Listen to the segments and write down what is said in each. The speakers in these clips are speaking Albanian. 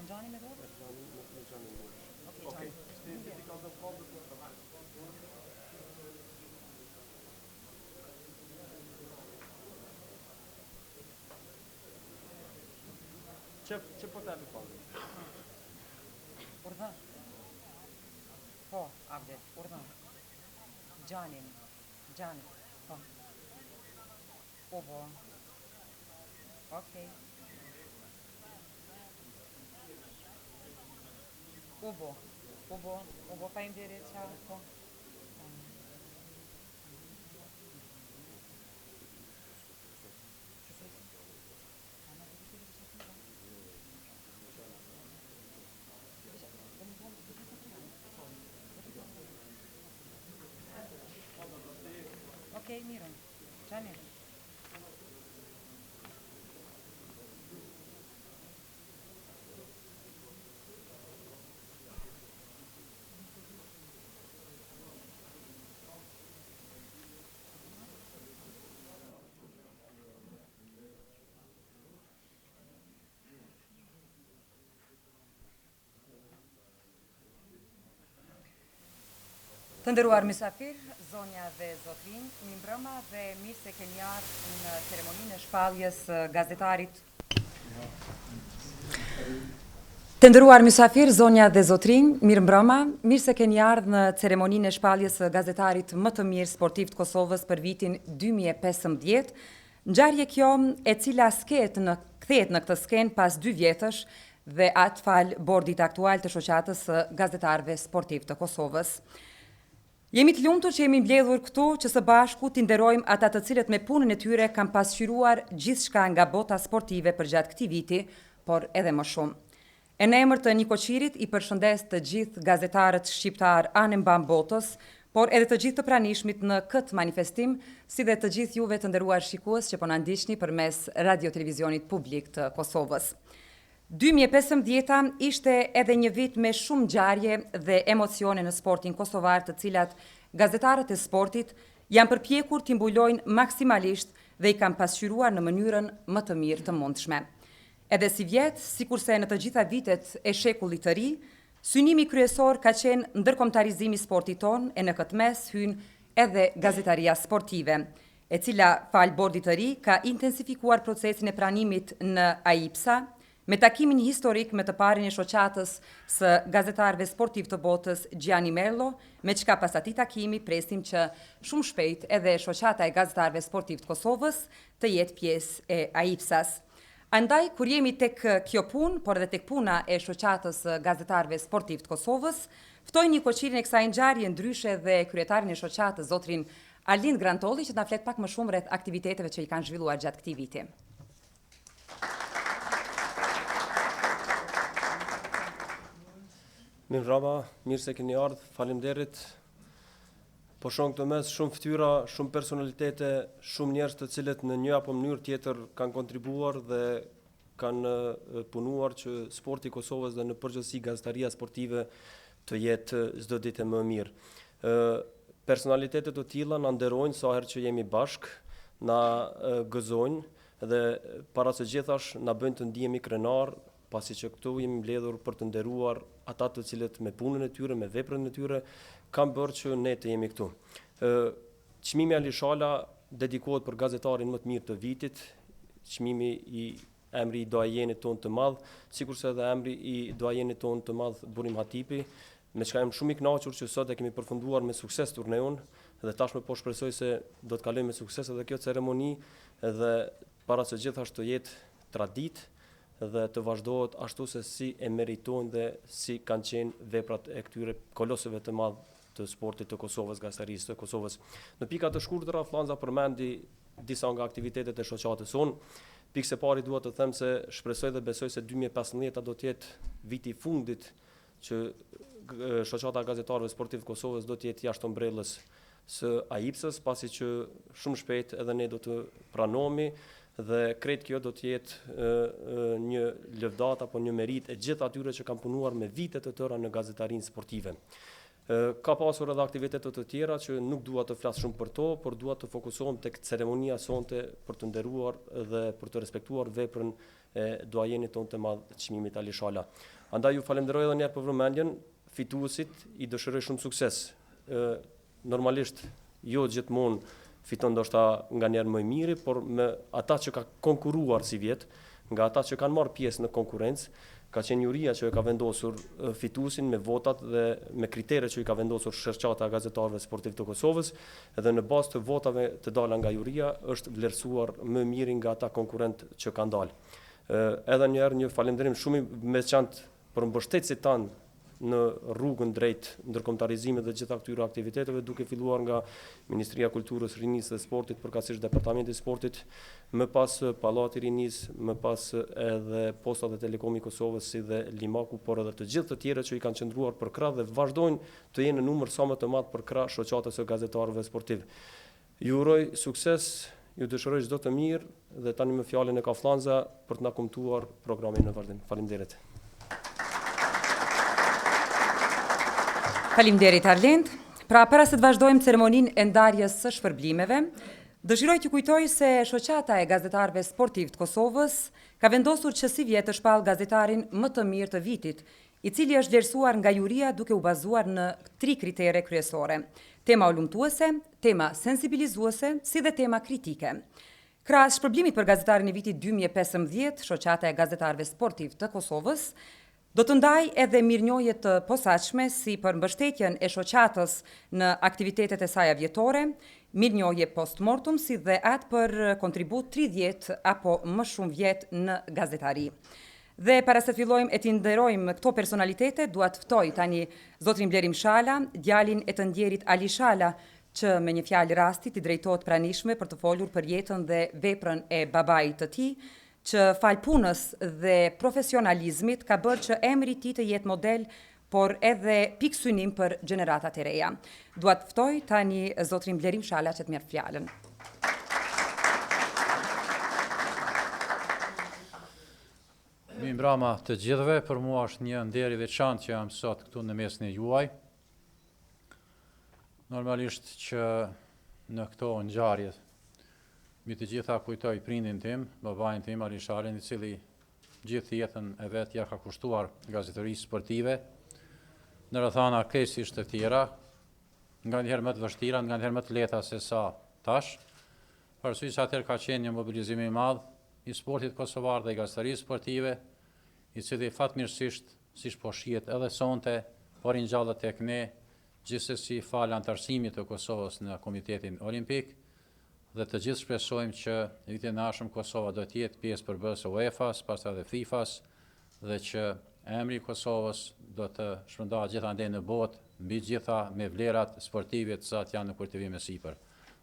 Kon Gjani me dorë? Okej, Që po të e falë? Urdhë. Po, Abde, urdhë. Gjani, po. Ubo. Okej. Ubo, faleminderit, qa, po. Okej, mirë. Gjani. Të nderuar mysafir, zonja dhe zotrinj, mirëmbrëma dhe mirë se keni ardhur në ceremoninë e shpalljes së gazetarit. Të nderuar mysafir, zonja dhe zotrinj, mirëmbrëma, mirë se keni ardhur në ceremoninë e shpalljes së gazetarit më të mirë sportiv të Kosovës për vitin 2015. Ngjarje kjo e cila kthehet në këtë skenë pas 2 vjetësh dhe atë fal bordit aktual të shoqatës së gazetarëve sportiv të Kosovës. Jemi të lumtur që jemi mbledhur këtu që së bashku t'i nderojmë ata të cilët me punën e tyre kanë pasqyruar gjithçka nga bota sportive përgjatë këtij viti, por edhe më shumë. E në emër të Nikoqirit i përshëndes të gjithë gazetarët shqiptar anë mban botës, por edhe të gjithë të pranishmit në këtë manifestim, si dhe të gjithë juve të nderuar shikues që po na ndiqni përmes radio-televizionit publik të Kosovës. 2015 ishte edhe një vit me shumë ngjarje dhe emocione në sportin kosovar, të cilat gazetarët e sportit janë përpjekur t'i mbulojnë maksimalisht dhe i kanë pasqyruar në mënyrën më të mirë të mundshme. Edhe si vjet, sikurse në të gjitha vitet e shekullit të ri, synimi kryesor ka qenë ndërkombëtarizimi i sportit ton, e në këtë mes hyn edhe gazetaria sportive, e cila fal bordit të ri ka intensifikuar procesin e pranimit në AIPSA, me takimin historik me të parin e shoqatës së gazetarëve sportiv të botës Gianni Merlo, me çka pas atij takimi presim që shumë shpejt edhe shoqata e gazetarëve sportiv të Kosovës të jetë pjesë e AIPSA-s. Andaj, kur jemi tek kjo punë, por edhe tek puna e shoqatës së gazetarëve sportiv të Kosovës, ftoj Nikoqirin e kësaj ngjarje, ndryshe dhe kryetarin e shoqatës, zotrin Arlind Grantolli, që të na flet pak më shumë rreth aktiviteteve që i kanë zhvilluar gjatë këtij viti. Mirëmbrëma, mirë se keni ardhur, faleminderit. Po shoh këtë mes shumë fytyra, shumë personalitete, shumë njerëz të cilët në një apo mënyrë tjetër kanë kontribuar dhe kanë punuar që sporti i Kosovës dhe në përgjithësi gazetaria sportive të jetë çdo ditë më mirë. Personalitete të tilla na nderojnë sa herë që jemi bashkë, na gëzojnë dhe para së gjithash na bëjnë të ndihemi krenar, pasi që këtu jemi mbledhur për të nderuar ata të cilët me punën e tyre, me veprën e tyre, kanë bërë që ne të jemi këtu. Çmimi Ali Shala dedikohet për gazetarin më të mirë të vitit, çmimi i emri i doajenit ton të madh, sikurse edhe emri i doajenit ton të madh Burim Hatipi, me çka jam shumë i kënaqur që sot e kemi përfunduar me sukses turneun dhe tashmë po shpresoj se do të kalojmë me sukses edhe kjo ceremoni dhe para së gjithashtu të jetë traditë dhe të vazhdohet ashtu se si e meritojnë dhe si kanë qenë veprat e këtyre kolosëve të madh të sportit të Kosovës, gazetarisë të Kosovës. Në pika të shkurtra, Flllanza përmendi disa nga aktivitetet e shoqatës sonë. Pikë së pari dua të them se shpresoj dhe besoj se 2015 do të jetë viti i fundit që shoqata e gazetarëve sportiv të Kosovës do të jetë jashtë ombrellës së AIPSA-s, pasi që shumë shpejt edhe ne do të pranohemi dhe krejt kjo do të jetë një lëvdat apo një merit e gjithë atyre që kanë punuar me vite të tëra në gazetarinë sportive. Ka pasur edhe aktivitete të tjera që nuk dua të flas shumë për to, por dua të fokusohem tek ceremonia sonte për të nderuar dhe për të respektuar veprën e duajenit tonë të madh çmimit Ali Shala. Andaj ju falenderoj edhe një herë për vëmendjen, fituesit i dëshiroj shumë sukses. Normalisht jo gjithmonë fiton ndoshta nganjëherë më i miri, por me ata që ka konkuruar si vjet, nga ata që kanë marrë pjesë në konkurrencë, ka qenë juria që e ka vendosur fituesin me votat dhe me kriteret që i ka vendosur shoqata e gazetarëve sportiv të Kosovës, edhe në bazë të votave të dala nga juria është vlerësuar më miri nga ata konkurrent që kanë dalë. Edhe një herë një falënderim shumë i veçantë për mbështetësit tanë në rrugën drejt ndërkombëtarizimit dhe gjitha këtyre aktiviteteve, duke filluar nga Ministria e Kulturës, Rinisë dhe Sportit, përkatësisht Departamenti i Sportit, më pas Pallati i Rinisë, më pas edhe Posta dhe Telekomi i Kosovës si dhe Limaku, por edhe të gjithë të tjerët që i kanë qëndruar për krah dhe vazhdojnë të jenë në numër sa më të madh për krah shoqatës së gazetarëve sportiv. Ju uroj sukses, ju dëshiroj çdo të mirë dhe tani me fjalën e ka Fllannza për të na komentuar programin në vazhdim. Faleminderit. Faleminderit Arlind. Pra, para se të vazhdojmë ceremoninë e ndarjes së shpërblimeve, dëshiroj t'ju kujtoj se shoqata e gazetarëve sportiv të Kosovës ka vendosur që si vjet të shpall gazetarin më të mirë të vitit, i cili është vlerësuar nga juria duke u bazuar në 3 kritere kryesore: tema ulumtuese, tema sensibilizuese, si dhe tema kritike. Krahas shpërblimit për gazetarin e vitit 2015, shoqata e gazetarëve sportiv të Kosovës do të ndaj edhe mirënjohje të posaçme si për mbështetjen e shoqatës në aktivitetet e saj vjetore, mirënjohje post-mortem si dhe atë për kontribut 30 apo më shumë vjet në gazetari. Dhe para se fillojmë e t'i nderojmë këto personalitete, dua të ftoj tani zotrin Blerim Shala, djalin e të ndjerit Ali Shala, që me një fjalë rasti t'i drejtohet pranishme për të folur për jetën dhe veprën e babait të tij, që fal punës dhe profesionalizmit ka bërë që emri i tij të jetë model, por edhe pikë synim për gjeneratat e reja. Dua të ftoj tani zotrin Blerim Shala që të merr fjalën. Mirë mbrëma të gjithëve, për mua është një nder i veçantë që jam sot këtu në mesin e juaj. Normalisht që në këto ngjarje mi të gjitha kujtoj prindin tim, babain tim, Ali Shalin, i cili gjithë jetën e vet ja ka kushtuar gazetërisë sportive, në rrethana kësisht të tjera, nga njëherë më të vështira, nga njëherë më të lehta se sa tash. Përsysh atëherë ka qenë një mobilizim i madh i sportit kosovar dhe i gazetërisë sportive, i cili fatmirësisht, siç po shihet edhe sonte, po ringjallet tek ne, gjithsesi fal antarësimit të Kosovës në Komitetin Olimpik, dhe të gjithë shpresojmë që në vitin e ardhshëm Kosova do të jetë pjesë përbërëse UEFA-s, pastaj edhe FIFA-s, dhe që emri i Kosovës do të shpërndahet gjithandej në botë, mbi gjitha me vlerat sportive të cilat janë në kultivim e sipër.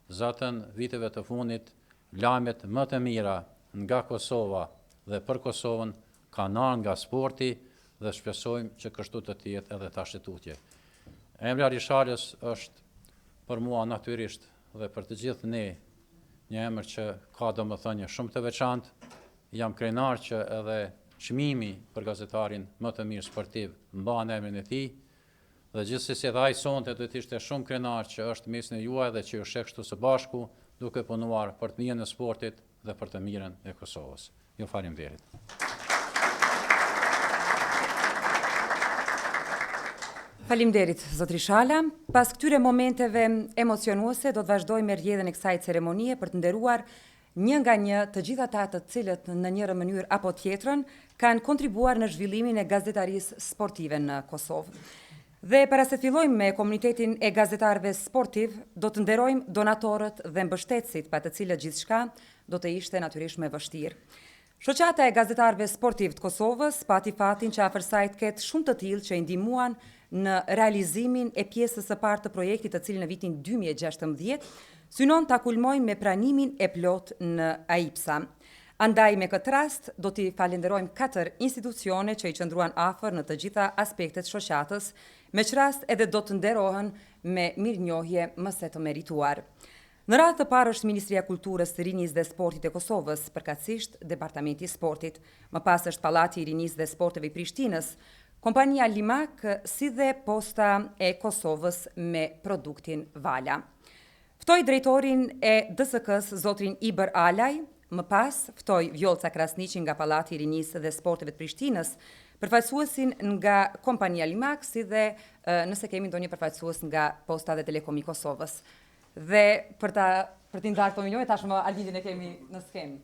Zatën viteve të fundit, lajmet më të mira nga Kosova dhe për Kosovën kanë ardhur nga sporti dhe shpresojmë që kështu të jetë edhe tash tutje. Emri Ali Shalës është për mua natyrisht dhe për të gjithë ne një emër që ka domethënie shumë të veçantë. Jam krenar që edhe çmimi për gazetarin më të mirë sportiv mban emrin e tij, dhe gjithsesi edhe ai sonte do të ishte shumë krenar që është mesin e juaj dhe që ju sheh kështu së bashku duke punuar për të mirën e sportit dhe për të mirën e Kosovës. Ju faleminderit. Faleminderit, zotri Shala. Pas këtyre momenteve emocionuese, do të vazhdojmë me rrjedhjen e kësaj ceremonie për të nderuar një nga një të gjithë ata të cilët në njëra mënyrë apo tjetrën kanë kontribuar në zhvillimin e gazetarisë sportive në Kosovë. Dhe para se fillojmë me komunitetin e gazetarëve sportiv, do të nderojmë donatorët dhe mbështetësit, pa të cilët gjithçka do të ishte natyrisht më vështirë. Shoqata e gazetarëve sportiv të Kosovës pati fatin që afër saj të ketë shumë të tillë që i ndihmuan në realizimin e pjesës së parë të projektit, të cilin në vitin 2016 synon ta kulmojmë me pranimin e plot në AIPSA. Andaj me këtë rast do t'i falenderojmë 4 institucione që i qëndruan afër në të gjitha aspektet shoqatës, me që rast edhe do të nderohen me mirënjohje më se të merituar. Në radhë të parë është Ministria e Kulturës, Rinisë dhe Sportit e Kosovës, përkatësisht Departamenti i Sportit. Më pas është Pallati i Rinisë dhe Sporteve i Prishtinës, kompania Limak, si dhe Posta e Kosovës me produktin Vala. Ftoj drejtorin e DSK-s, zotrin Iber Alaj, Më pas, ftoj Vjolca Krasniqi nga Pallati i Rinisë dhe Sporteve të Prishtinës, përfaqësuesin nga kompania Limak, si dhe nëse kemi ndonjë përfaqësues nga Posta dhe Telekomi i Kosovës. Dhe për t'i ndarë këto minjoje, tashmë Alvindin e kemi në skenë.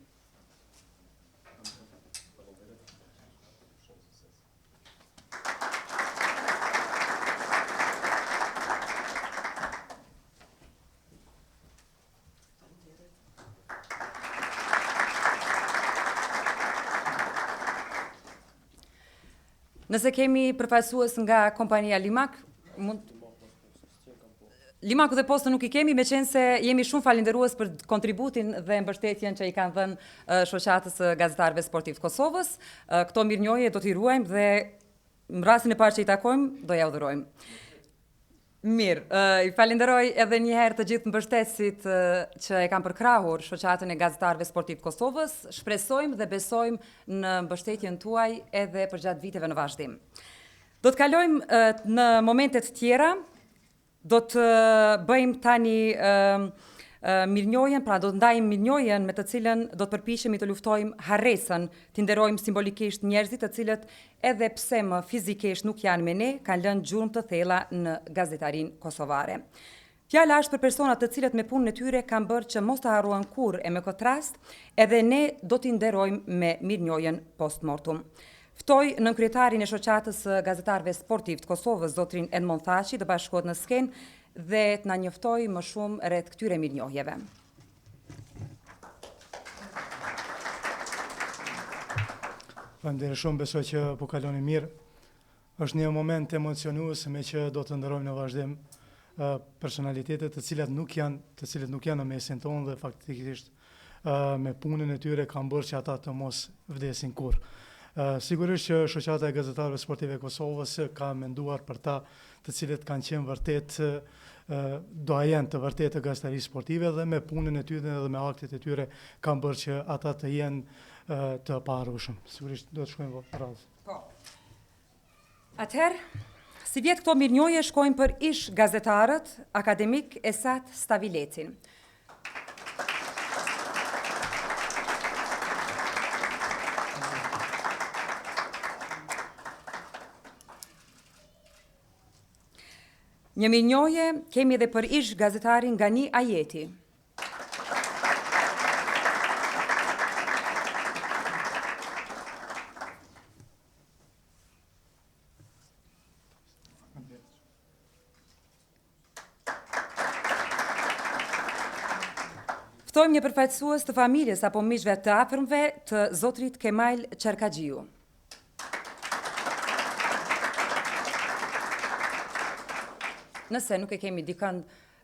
Nëse kemi përfaqësues nga kompania Limak, Limaku dhe Postën nuk i kemi, meqense se jemi shumë falenderues për kontributin dhe mbështetjen që i kanë dhënë shoqatës gazetarëve sportiv të Kosovës. Këto mirënjohje do t'i ruajmë dhe në rastin e parë që i takojmë, do ja udhërojmë. Mirë, i falenderoj edhe një herë të gjithë mbështetësit që e kanë përkrahur shoqatën e gazetarëve sportiv të Kosovës. Shpresojmë dhe besojmë në mbështetjen tuaj edhe për gjatë viteve në vazhdim. Do të kalojmë në momentet tjera, do të bëjmë tani mirënjohjen, pra do të ndajmë mirënjohjen me të cilën do të përpiqemi të luftojmë harresën, të nderojmë simbolikisht njerëzit të cilët edhe pse më fizikisht nuk janë me ne, kanë lënë gjurmë të thella në gazetarinë kosovare. Fjala është për persona të cilët me punën e tyre kanë bërë që mos të harrohen kurrë e me këtë rast, edhe ne do t'i nderojmë me mirënjohjen post mortum. Ftoj nënkryetarin e shoqatës gazetarëve sportiv të Kosovës, zotrin Edmond Thaçi, të bashkohet në skenë dhe të na njoftoj më shumë rreth këtyre mirënjohjeve. Faleminderit shumë, besoj që po kaloni mirë. Është një moment emocionues me që do të nderojmë në vazhdim personalitetet të cilët nuk janë në mesin tonë dhe faktikisht me punën e tyre kanë bërë që ata të mos vdesin kurrë. Sigurisht që shoqata e gazetarëve sportive e Kosovës ka menduar për ta të cilët kanë qenë vërtet doajen të vërtet të gazetarisë sportive dhe me punën e tyre dhe me aktet e tyre kanë bërë që ata të jenë të paharrueshëm. Sigurisht do të shkojmë radhë. Po. Atëherë, si vjet këto mirënjohje shkojmë për ish gazetarët akademik Esat Stavilecin. Një mirënjohje kemi edhe për ish gazetarin Gani Ajeti. Ftojmë një përfaqësues të familjes apo miqve të afërmve të zotrit Kemal Çerkaxhiu. Nëse nuk e kemi dikën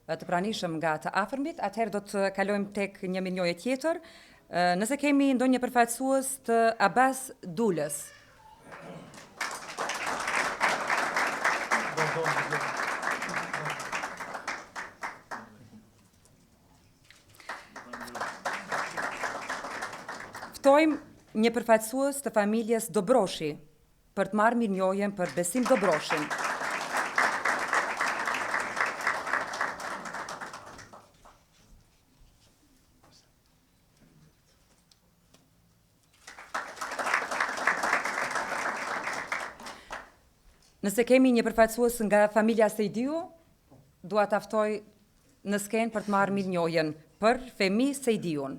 të pranishëm nga të afërmit, atëherë do të kalojmë tek një mirënjohje tjetër. Nëse kemi ndonjë përfaqësues të Abbas Dulës. Ftojmë një përfaqësues të familjes Dobroshi për të marrë mirënjohjen për Besim Dobroshin. Nëse kemi një përfaqësues nga familja Sejdiu, dua ta ftoj në skenë për të marrë mirënjohjen për Femi Sejdiun.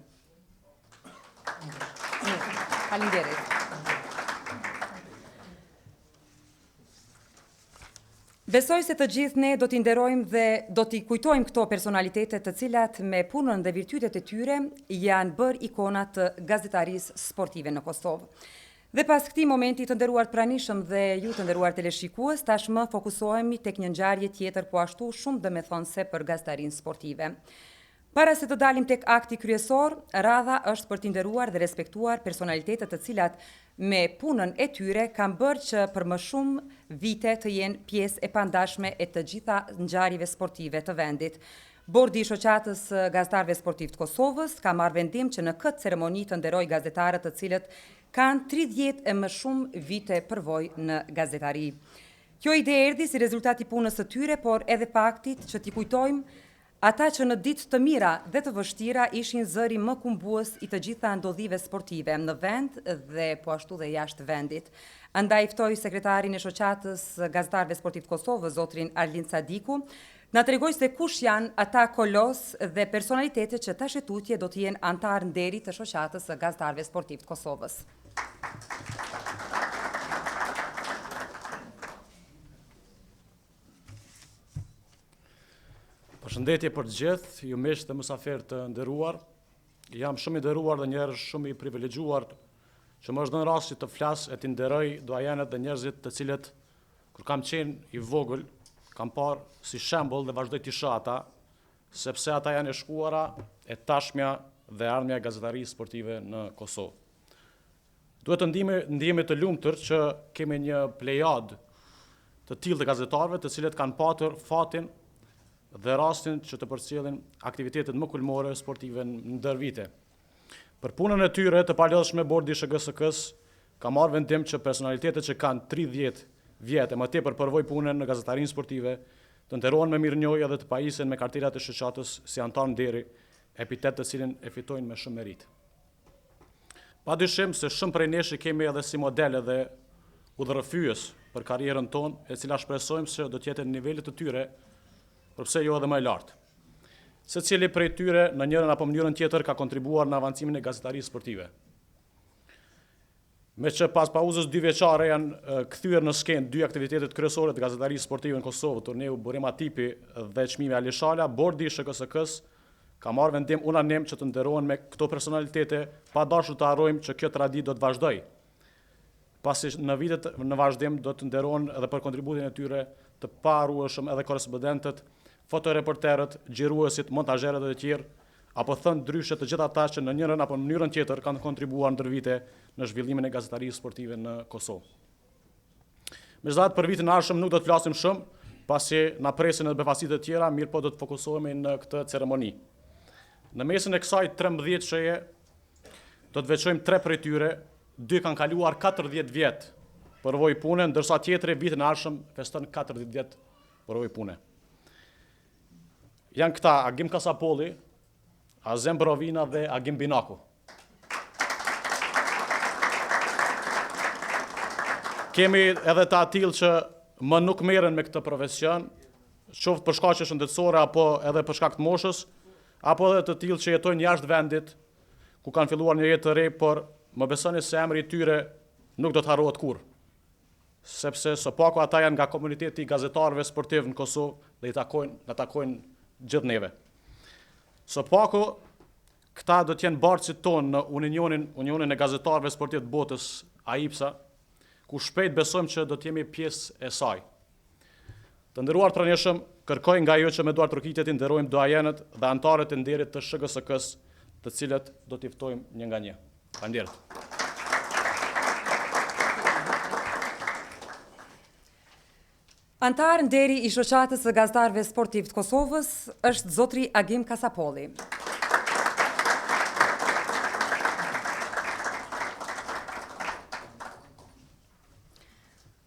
Faleminderit. Besoj se të gjithë ne do t'i nderojmë dhe do t'i kujtojmë këto personalitetet të cilat me punën dhe virtytet e tyre janë bërë ikona të gazetarisë sportive në Kosovë. Dhe pas këtij momenti të nderuar pranishëm dhe ju të nderuar teleshikues, tashmë fokusohemi tek një ngjarje tjetër po ashtu shumë domethënëse për gazetarinë sportive. Para se të dalim tek akti kryesor, radha është për t'i nderuar dhe respektuar personalitetet të cilat me punën e tyre kanë bërë që për më shumë vite të jenë pjesë e pandashme e të gjitha ngjarjeve sportive të vendit. Bordi i shoqatës gazetarëve sportiv të Kosovës ka marrë vendim që në këtë ceremoni të nderojë gazetarët të cilët kanë 30 e më shumë vite përvojë në gazetari. Kjo ide erdhi si rezultat i punës së tyre, por edhe faktit që t'i kujtojmë ata që në ditë të mira dhe të vështira ishin zëri më kumbues i të gjitha ndodhive sportive në vend dhe po ashtu dhe jashtë vendit. Andaj ftoj sekretarin e shoqatës gazetarëve sportiv të Kosovës, zotrin Arlin Sadiku, na tregoj se kush janë ata kolos dhe personalitetet që tash e tutje do të jenë antar nderi të shoqatës gazetarëve sportiv të Kosovës. Përshëndetje për të gjithë, ju miq dhe mysafirë të nderuar. Jam shumë i nderuar dhe njerëz shumë i privilegjuar që më është dhënë rasti të flas e të nderoj doajenet dhe njerëzit të cilët kur kam qenë i vogël, kam parë si shembull dhe vazhdoj të shoh ata, sepse ata janë e shkuara e tashmja dhe ardhmja e gazetarisë sportive në Kosovë. Duhet të ndihemi të lumtur që kemi një plejad të tillë të gazetarëve të cilët kanë patur fatin dhe rastin që të përcjellin aktivitetet më kulmore sportive në ndër vite. Për punën e tyre të palodhshme, bordi i SHGSK-s ka marrë vendim që personalitetet që kanë 30 vjet e më tepër përvojë punën në gazetarinë sportive të nderohen me mirënjohje dhe të pajisen me kartelat e shoqatës si antar nderi, epitet të cilin e fitojnë me shumë merit. Padyshim se shumë prej nesh i kemi edhe si modele dhe udhërrëfyes për karrierën tonë, e cila shpresojmë se do të jetë në nivelet të tyre, përpse jo edhe më e lartë. Secili prej tyre në njërin apo mënyrën tjetër ka kontribuar në avancimin e gazetarisë sportive. Me që pas pauzës 2 vjeçare janë kthyer në skenë 2 aktivitetet kryesore të gazetarisë sportive në Kosovë, turneu Burema Tipi dhe çmimi Ali Shala, bordi i SHGSK-s ka marrë vendim unanim që të nderohen me këto personalitete, pa dashur të harrojmë që kjo traditë do të vazhdojë. Pasi në vitet në vazhdim do të nderohen edhe për kontributin e tyre të paharrueshëm edhe korrespondentët, fotoreporterët, xhiruesit, montazherët dhe të tjerë, apo thënë ndryshe të gjithë ata që në njërin apo në mënyrën tjetër kanë kontribuar ndër vite në zhvillimin e gazetarisë sportive në Kosovë. Megjithatë, për vitin e ardhshëm nuk do të flasim shumë, pasi na presin edhe befasitë të tjera, mirë po do të fokusohemi në këtë ceremoni. Në mesin e kësaj 13 sheje do të veçojmë 3 prej tyre, 2 kanë kaluar 40 vjet përvojë pune, ndërsa tjetri vitin e ardhshëm feston 40 vjet përvojë pune. Janë këta Agim Kasapolli, Azem Brovina dhe Agim Binaku. Kemi edhe të atill që më nuk merren me këtë profesion, qoftë për shkaqe shëndetësore apo edhe për shkak të moshës, apo edhe të tillë që jetojnë jashtë vendit, ku kanë filluar një jetë të re, por më besoni se emri i tyre nuk do të harrohet kurrë. Sepse së paku ata janë nga komuniteti i gazetarëve sportiv në Kosovë dhe na takojnë gjithë neve. Së paku, këta do të jenë barqit tonë në Unionin e gazetarëve sportiv të botës, AIPSA, ku shpejt besojmë që do të jemi pjesë e saj. Të nderuar pranishëm, kërkoj nga ju që me duar trokitjet i nderojmë doajenët dhe antarët e nderit të SHGSK-s, të cilët do t'i ftojmë një nga një. Faleminderit. Antar nderi i shoqatës së gazetarëve sportiv të Kosovës është zotri Agim Kasapolli.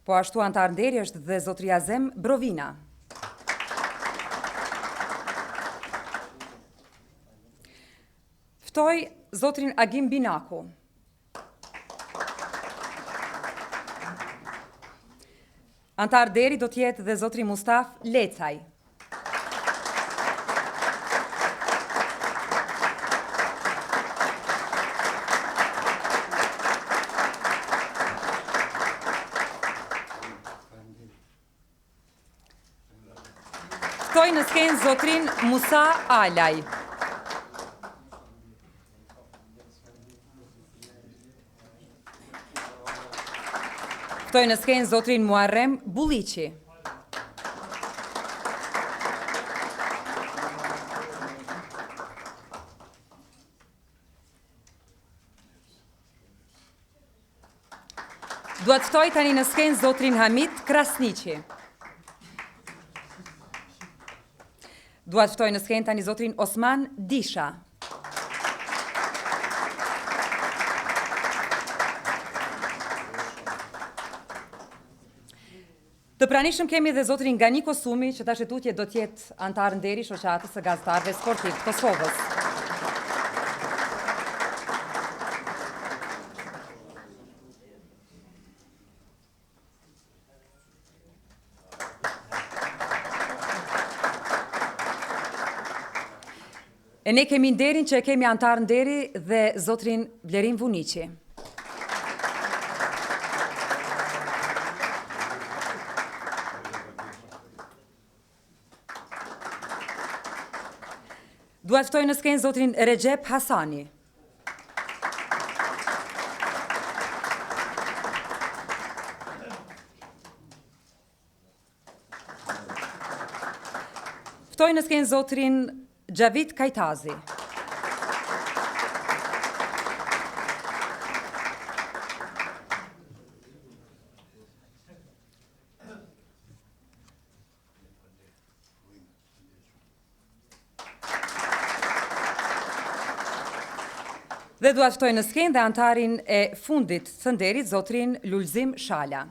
Po ashtu antar nderi është dhe zotri Azem Brovina. Ftoj zotrin Agim Binaku. Antar deri do t'jetë dhe zotri Mustaf Lecaj. Ftoj në skenë zotrin Musa Alaj. Ftoj në skenë zotrin Muarrem Bulliqi. Duat ftoj tani në skenë zotrin Hamit Krasniqi. Duat ftoj në skenë tani zotrin Osman Disha. Të pranishëm kemi dhe zotrin Gani Kosumi, që tash e tutje do tjetë antar nderi shoqatës së gazetarëve sportiv të Kosovës. E ne kemi nderin që kemi antar nderi dhe zotrin Vlerin Vuniqi. Dua të ftoj në skenë zotrin Recep Hasani. Ftoj në skenë zotrin Gjavit Kajtazi. Dhe dua të ftoj në skenë dhe antarin e fundit të nderit, zotrin Lulzim Shala.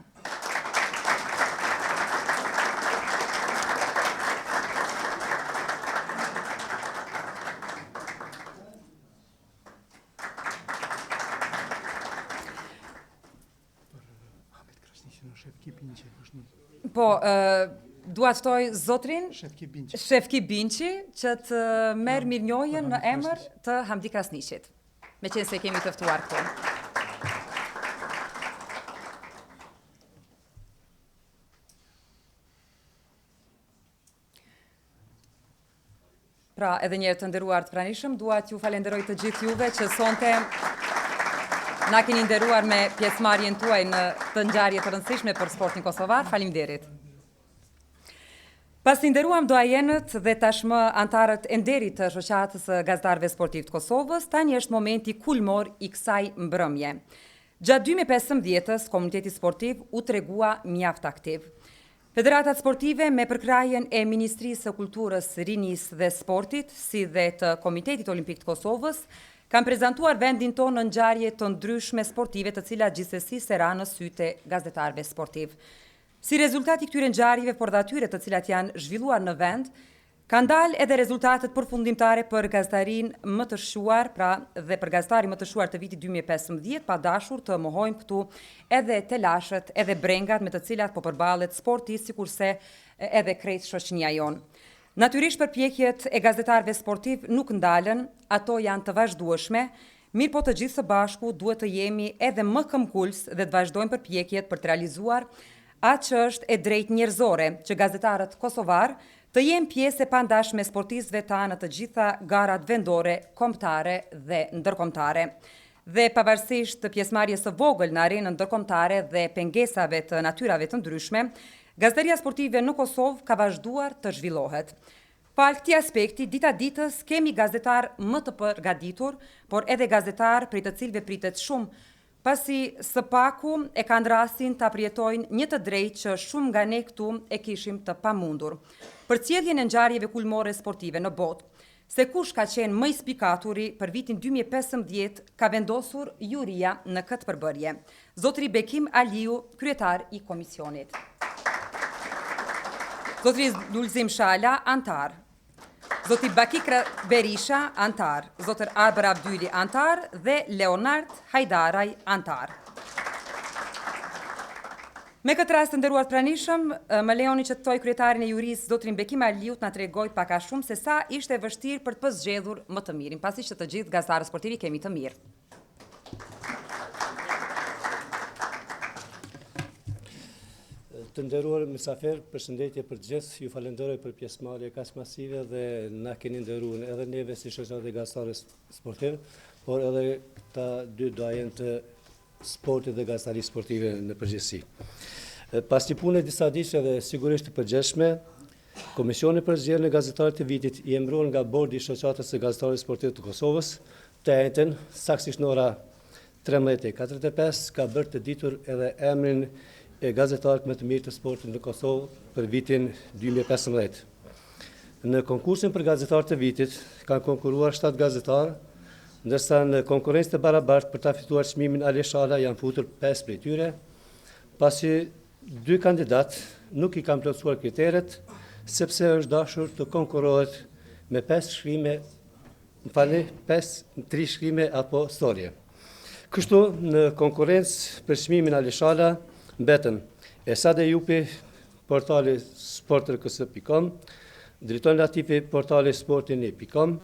Po, dua të ftoj zotrin Shefki Binqi që të merë mirënjohjen në emër të Hamdi Krasniqit, me qenë se kemi të ftuar këtu. Pra, edhe njerë të nderuar të pranishëm, dua t'ju falenderoj të gjithë juve që sonte na keni nderuar me pjesëmarrjen tuaj në të ngjarje të rëndësishme për sportin kosovar. Faleminderit. Pas të nderuam doajenët dhe tashmë antarët e nderit të shoqatës së gazetarëve sportiv të Kosovës, tani është momenti kulmor i kësaj mbrëmje. Gjatë 2015-s, komuniteti sportiv u tregua mjaft aktiv. Federatat sportive me përkrahjen e Ministrisë së Kulturës, Rinisë dhe Sportit, si dhe të Komitetit Olimpik të Kosovës, kanë prezantuar vendin tonë në ngjarje të ndryshme sportive të cilat gjithsesi sera në sytë e gazetarëve sportiv. Si rezultat i këtyre ngjarjeve, por dhe atyre të cilat janë zhvilluar në vend, kanë dalë edhe rezultatet përfundimtare për gazetarinë më të shquar, pra dhe për gazetarin më të shquar të vitit 2015, pa dashur të mohojmë këtu edhe telashët, edhe brengat me të cilat po përballet sporti, sikurse edhe krejt shoqënia jonë. Natyrisht përpjekjet e gazetarëve sportiv nuk ndalen, ato janë të vazhdueshme, mirë po të gjithë së bashku duhet të jemi edhe më këmbgulës dhe të vazhdojmë përpjekjet për të realizuar atë që është e drejtë njerëzore, që gazetarët kosovar të jenë pjesë e pandashme e sportistëve tanë në të gjitha garat vendore, kombëtare dhe ndërkombëtare. Dhe pavarësisht të pjesëmarrjes së vogël në arenën ndërkombëtare dhe pengesave të natyrave të ndryshme, gazetaria sportive në Kosovë ka vazhduar të zhvillohet. Fal këtij aspekti, dita ditës kemi gazetar më të përgatitur, por edhe gazetar prej të cilëve pritet shumë, pasi së paku e kanë rastin të aprjetojnë një të drejtë që shumë nga ne këtu e kishim të pamundur. Për cjelljen e ngjarjeve kulmore sportive në botë, se kush ka qenë më i spikaturi për vitin 2015 ka vendosur juria në këtë përbërje. Zotri Bekim Aliu, kryetar i komisionit. Zotri Lulzim Shala, antar. Zotri Bakikra Berisha, antar. Zotër Arbër Abdyli, antar. Dhe Leonard Hajdaraj, antar. Me këtë rast të nderuar pranishëm, më lejoni që të ftoj kryetarin e jurisë, zotrin Bekim Aliu, të na tregoj pak a shumë se sa ishte vështirë për të zgjedhur më të mirin, pasi që të gjithë gazetarët sportivi kemi të mirë. Të nderuar mysafir, përshëndetje për gjithë, ju falenderoj për pjesëmarrje kaq masive dhe na keni nderuar edhe neve si shoqatë e gazetarëve sportiv, por edhe ta dy doajen të sportit dhe gazetarisë sportive në përgjithësi. Pas një pune disa ditësh dhe sigurisht të përgjithshme, Komisioni për zgjedhjen e gazetarit të vitit i emëruar nga Bordi i Shoqatës së Gazetarëve Sportiv të Kosovës, të njëjtën saktësisht në ora 13:45 ka bërë të ditur edhe emrin e gazetarit më të mirë të sportit në Kosovë për vitin 2015. Në konkursin për gazetar të vitit kanë konkuruar 7 gazetarë, ndërsa në konkurrencë të barabartë për ta fituar çmimin Ali Shala janë futur 5 prej tyre, pasi 2 kandidat nuk i kam plotësuar kriteret, sepse është dashur të konkurohet me 5 shkrime, 3 shkrime apo storje. Kështu, në konkurencë për çmimin Ali Shala, mbeten Esad Ejupi, portali sportrks.com, Driton Latifi, portali sportin.com,